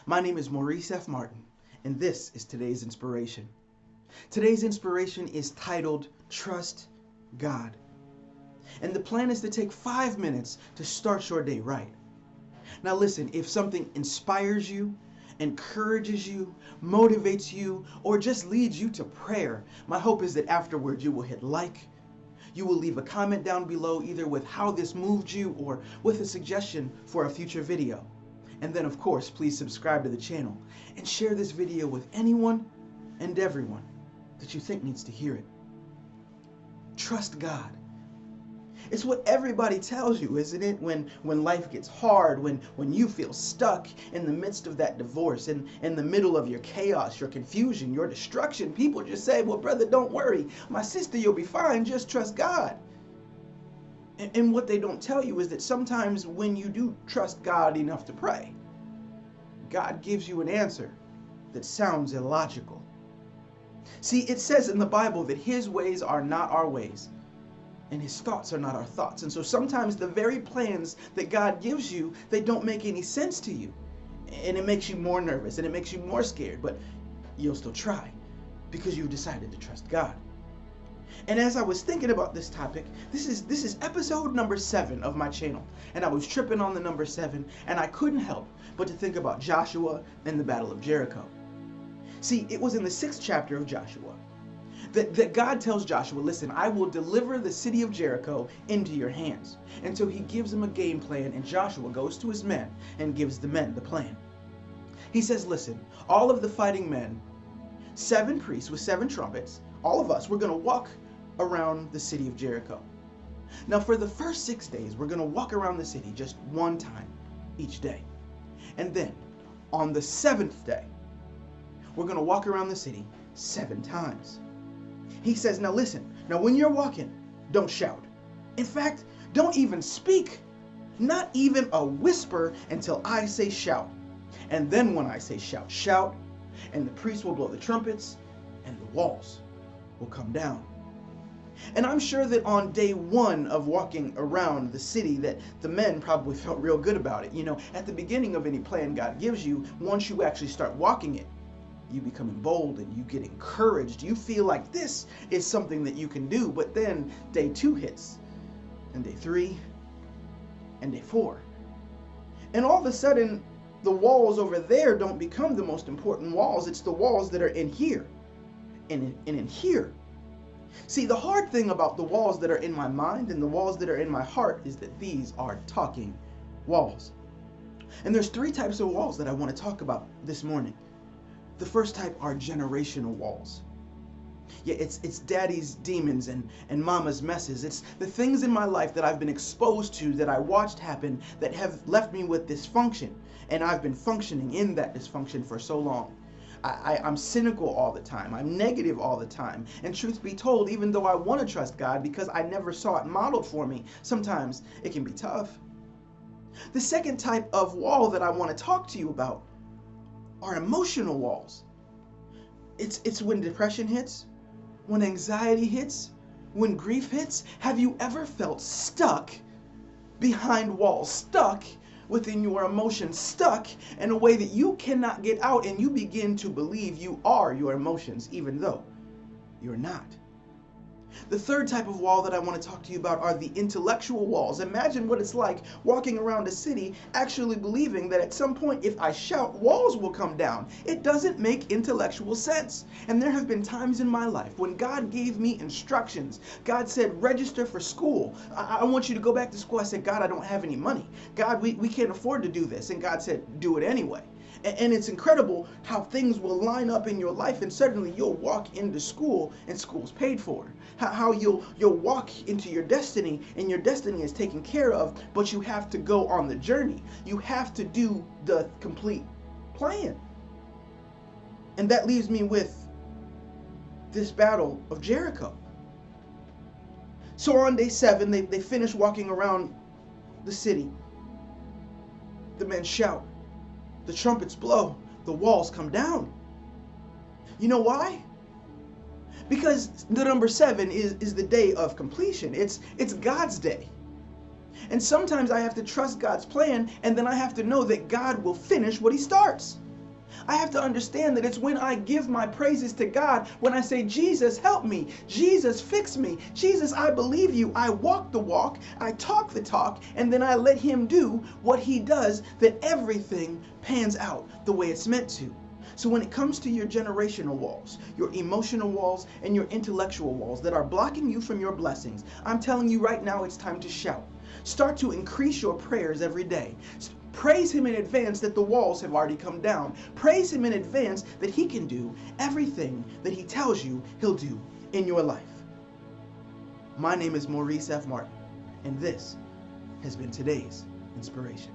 My name is Maurice F. and this is today's inspiration. Today's inspiration is titled, Trust God. And the plan is to take 5 minutes to start your day right. Now listen, if something inspires you, encourages you, motivates you, or just leads you to prayer, my hope is that afterward you will hit like, you will leave a comment down below either with how this moved you or with a suggestion for a future video. And then of course, please subscribe to the channel and share this video with anyone and everyone that you think needs to hear it. Trust God. It's what everybody tells you, isn't it? When life gets hard, when you feel stuck in the midst of that divorce, in the middle of your chaos, your confusion, your destruction, people just say, well, brother, don't worry. My sister, you'll be fine. Just trust God. And what they don't tell you is that sometimes when you do trust God enough to pray, God gives you an answer that sounds illogical. See, it says in the Bible that His ways are not our ways, and His thoughts are not our thoughts. And so sometimes the very plans that God gives you, they don't make any sense to you. And it makes you more nervous and it makes you more scared, but you'll still try because you've decided to trust God. And as I was thinking about this topic, this is episode number 7 of my channel. And I was tripping on the number 7, and I couldn't help but to think about Joshua and the Battle of Jericho. See, it was in the 6th chapter of Joshua that God tells Joshua, listen, I will deliver the city of Jericho into your hands. And so He gives him a game plan, and Joshua goes to his men and gives the men the plan. He says, listen, all of the fighting men, 7 priests with 7 trumpets, all of us, we're going to walk around the city of Jericho. Now for the first 6 days, we're going to walk around the city just one time each day. And then on the 7th day, we're going to walk around the city 7 times. He says, now listen, now when you're walking, don't shout. In fact, don't even speak, not even a whisper until I say shout. And then when I say shout, shout, and the priests will blow the trumpets and the walls will come down. And I'm sure that on day 1 of walking around the city that the men probably felt real good about it. You know, at the beginning of any plan God gives you, once you actually start walking it, you become emboldened, you get encouraged, you feel like this is something that you can do. But then day 2 hits, and day 3, and day 4. And all of a sudden, the walls over there don't become the most important walls. It's the walls that are in here and in here. See, the hard thing about the walls that are in my mind and the walls that are in my heart is that these are talking walls. And there's 3 types of walls that I want to talk about this morning. The first type are generational walls. Yeah, it's daddy's demons and mama's messes. It's the things in my life that I've been exposed to, that I watched happen, that have left me with dysfunction. And I've been functioning in that dysfunction for so long. I'm cynical all the time. I'm negative all the time. And truth be told, even though I want to trust God because I never saw it modeled for me, sometimes it can be tough. The second type of wall that I want to talk to you about are emotional walls. It's when depression hits, when anxiety hits, when grief hits. Have you ever felt stuck behind walls, stuck within your emotions, stuck in a way that you cannot get out, and you begin to believe you are your emotions even though you're not? The third type of wall that I want to talk to you about are the intellectual walls. Imagine what it's like walking around a city actually believing that at some point if I shout, walls will come down. It doesn't make intellectual sense. And there have been times in my life when God gave me instructions. God said, register for school. I want you to go back to school. I said, God, I don't have any money. God, we can't afford to do this. And God said, do it anyway. And it's incredible how things will line up in your life, and suddenly you'll walk into school and school's paid for. How you'll walk into your destiny and your destiny is taken care of, but you have to go on the journey. You have to do the complete plan. And that leaves me with this battle of Jericho. So on day 7, they finish walking around the city. The men shout. The trumpets blow, the walls come down. You know why? Because the number 7 is the day of completion. It's God's day. And sometimes I have to trust God's plan, and then I have to know that God will finish what He starts. I have to understand that it's when I give my praises to God, when I say, Jesus, help me. Jesus, fix me. Jesus, I believe you. I walk the walk. I talk the talk. And then I let him do what he does, that everything pans out the way it's meant to. So when it comes to your generational walls, your emotional walls, and your intellectual walls that are blocking you from your blessings, I'm telling you right now, it's time to shout. Start to increase your prayers every day. Praise him in advance that the walls have already come down. Praise him in advance that he can do everything that he tells you he'll do in your life. My name is Maurice F. Martin, and this has been today's inspiration.